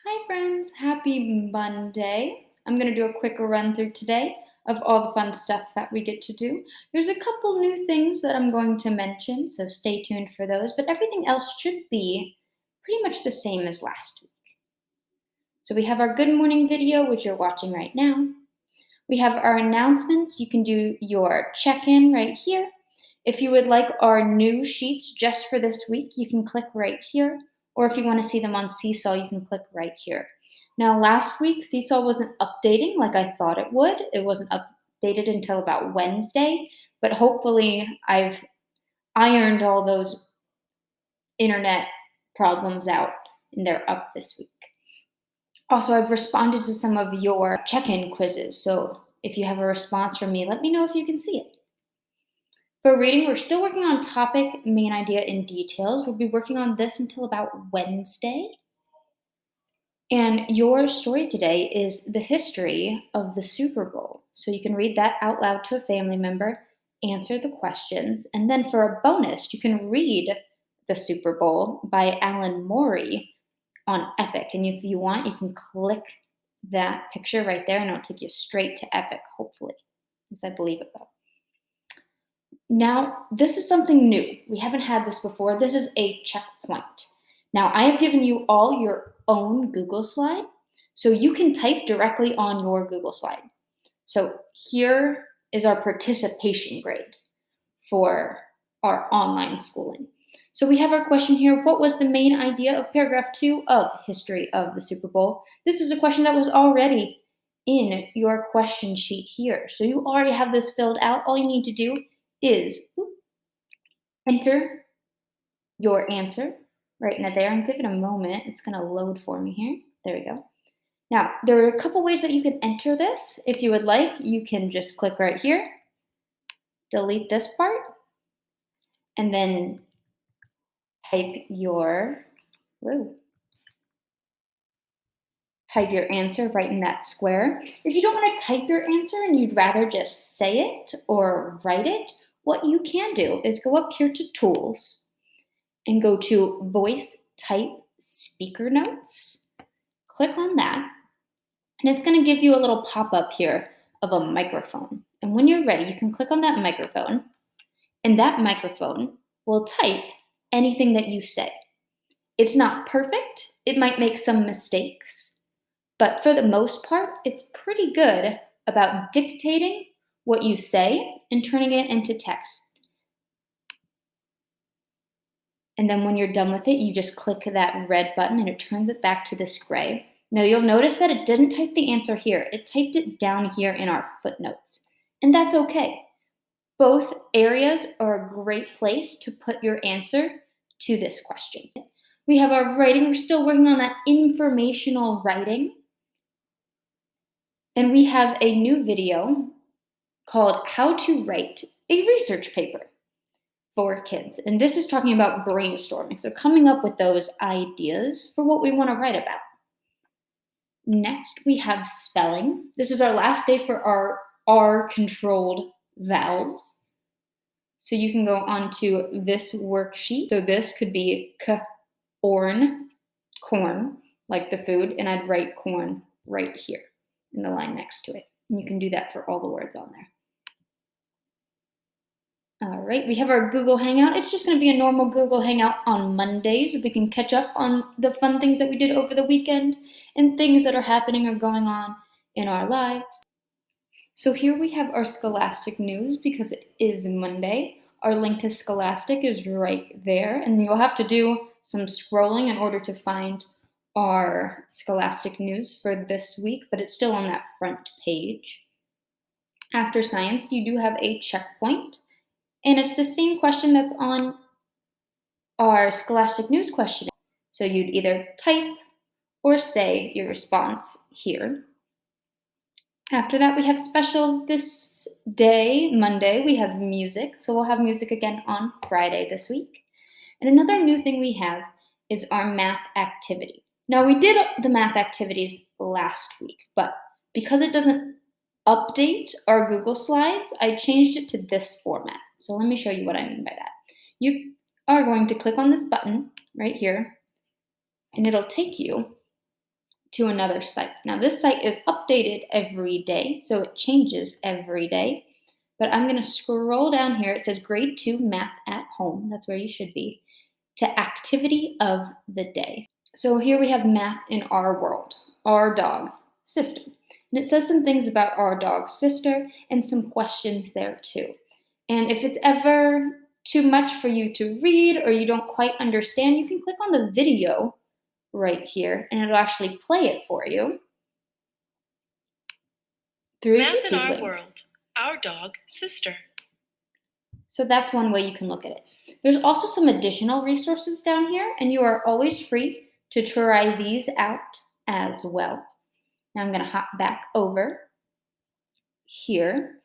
Hi, friends. Happy Monday. I'm going to do a quick run through today of all the fun stuff that we get to do. There's a couple new things that I'm going to mention, so stay tuned for those, but everything else should be pretty much the same as last week. So we have our good morning video, which you're watching right now. We have our announcements. You can do your check in right here. If you would like our new sheets just for this week, you can click right here. Or if you want to see them on Seesaw, you can click right here. Now, last week, Seesaw wasn't updating like I thought it would. It wasn't updated until about Wednesday, but hopefully, I've ironed all those internet problems out and they're up this week. Also, I've responded to some of your check in quizzes, so if you have a response from me, let me know if you can see it. For reading, we're still working on topic, main idea, and details. We'll be working on this until about Wednesday. And your story today is the history of the Super Bowl. So you can read that out loud to a family member, answer the questions, and then for a bonus, you can read The Super Bowl by Alan Morey on Epic. And if you want, you can click that picture right there and it'll take you straight to Epic, hopefully, because I believe it will. Now, this is something new. We haven't had this before. This is a checkpoint. Now, I have given you all your own Google slide, so you can type directly on your Google slide. So here is our participation grade for our online schooling. So we have our question here. What was the main idea of paragraph 2 of History of the Super Bowl? This is a question that was already in your question sheet here. So you already have this filled out. All you need to do is enter your answer right now there and give it a moment. It's going to load for me here. There we go. Now, there are a couple ways that you can enter this. If you would like, you can just click right here, delete this part, and then type your answer right in that square. If you don't want to type your answer and you'd rather just say it or write it, what you can do is go up here to Tools and go to Voice Type Speaker Notes. Click on that, and it's going to give you a little pop-up here of a microphone. And when you're ready, you can click on that microphone, and that microphone will type anything that you say. It's not perfect. It might make some mistakes, but for the most part, it's pretty good about dictating what you say and turning it into text. And then when you're done with it, you just click that red button and it turns it back to this gray. Now you'll notice that it didn't type the answer here. It typed it down here in our footnotes. And that's okay. Both areas are a great place to put your answer to this question. We have our writing. We're still working on that informational writing. And we have a new video called How to Write a Research Paper for kids. And this is talking about brainstorming. So coming up with those ideas for what we want to write about. Next, we have spelling. This is our last day for our R-controlled vowels. So you can go onto this worksheet. So this could be corn, like the food, and I'd write corn right here in the line next to it. And you can do that for all the words on there. All right, we have our Google Hangout. It's just going to be a normal Google Hangout on Mondays. We can catch up on the fun things that we did over the weekend and things that are happening or going on in our lives. So here we have our Scholastic news because it is Monday. Our link to Scholastic is right there, and you'll have to do some scrolling in order to find our Scholastic news for this week, but it's still on that front page. After science, you do have a checkpoint. And it's the same question that's on our Scholastic News question. So you'd either type or say your response here. After that, we have specials this day, Monday. We have music. So we'll have music again on Friday this week. And another new thing we have is our math activity. Now, we did the math activities last week, but because it doesn't update our Google Slides, I changed it to this format. So let me show you what I mean by that. You are going to click on this button right here, and it'll take you to another site. Now, this site is updated every day, so it changes every day. But I'm going to scroll down here. It says grade 2 math at home. That's where you should be. To activity of the day. So here we have math in our world, our dog, sister. And it says some things about our dog, sister, and some questions there too. And if it's ever too much for you to read or you don't quite understand, you can click on the video right here and it'll actually play it for you through a Math in YouTube our link. world, our dog, sister. So that's one way you can look at it. There's also some additional resources down here, and you are always free to try these out as well. Now I'm going to hop back over here.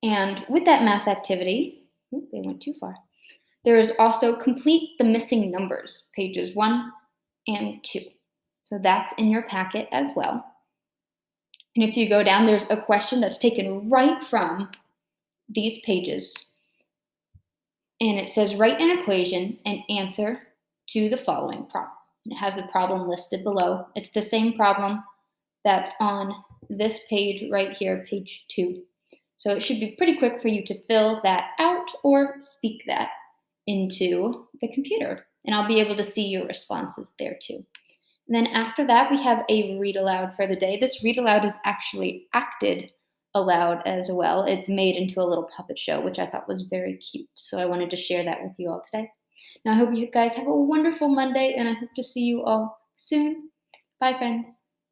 And with that math activity, they went too far. There is also complete the missing numbers, pages 1 and 2. So that's in your packet as well. And if you go down, there's a question that's taken right from these pages. And it says write an equation and answer to the following problem. It has the problem listed below. It's the same problem that's on this page right here, page 2. So it should be pretty quick for you to fill that out or speak that into the computer. And I'll be able to see your responses there too. And then after that, we have a read aloud for the day. This read aloud is actually acted aloud as well. It's made into a little puppet show, which I thought was very cute. So I wanted to share that with you all today. Now, I hope you guys have a wonderful Monday, and I hope to see you all soon. Bye, friends.